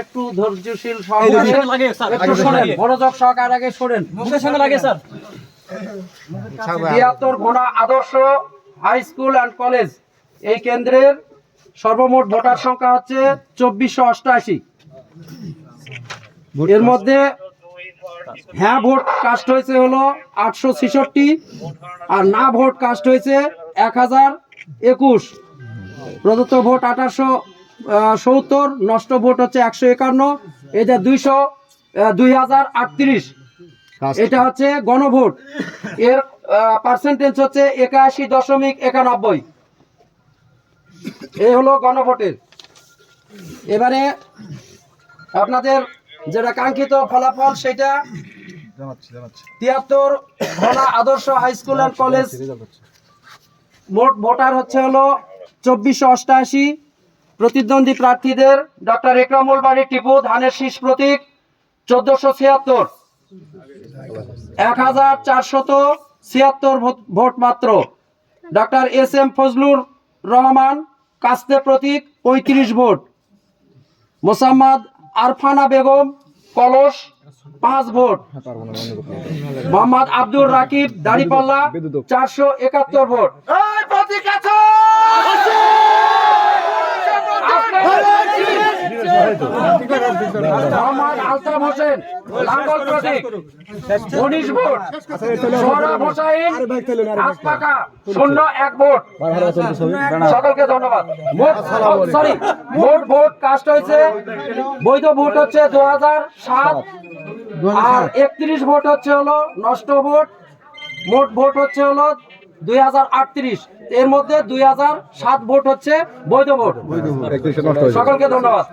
একটু ধৈর্যশীল মনোযোগ সহকারে আগে শোনেন। ৭৩ ঘোড়া আদর্শ হাই স্কুল অ্যান্ড কলেজ এই কেন্দ্রের সর্বমোট ভোটার সংখ্যা হচ্ছে ২৪৮৮। এর মধ্যে হ্যাঁ ভোট কাস্ট হয়েছে হলো ৮৬৬ আর না ভোট কাস্ট হয়েছে ১০২১। প্রদত্ত ভোট ১৮৭০, নষ্ট ভোট হচ্ছে ১৫১। এটা ২০৩৮। এটা হচ্ছে গণভোট। এর পার্সেন্টেজ হচ্ছে ৮১.৯১। এই হলো গণভোটের। এবারে আপনাদের যেটা কাঙ্ক্ষিত ফলাফল সেটা ৭৩ ঘোড়া আদর্শ হাই স্কুল অ্যান্ড কলেজ মোট ভোটার হচ্ছে হলো ২৪৮৮। প্রতিদ্বন্দ্বী প্রার্থীদের ডক্টর একরামুল বাড়ি টিপু ধানের শীষ প্রতীক ১৪৭৬, ১৪৭৬ ভোট মাত্র। Doctor S M Fazlur Rahman কাস্তে প্রতীক ৩৫ ভোট। মোসাম্মদ আরফানা বেগম কলস ৫ ভোট। মোহাম্মদ আব্দুর রাকিব দাড়িপাল্লা ৪৭১ ভোট। মোহাম্মদ আলতাফ হোসেন লাঙ্গল প্রতীক ১৯ ভোট। সোহরাব হোসাইন হাসপাকা ০১ ভোট। সকলকে ধন্যবাদ। মোট ভোট কাস্ট হয়েছে, বৈধ ভোট হচ্ছে ২০০৭ আর ৩১ ভোট হচ্ছে হলো নষ্ট ভোট। মোট ভোট হচ্ছে হলো ২০৩৮। এর মধ্যে ২০০৭ ভোট হচ্ছে বৈধ ভোট। সকলকে ধন্যবাদ।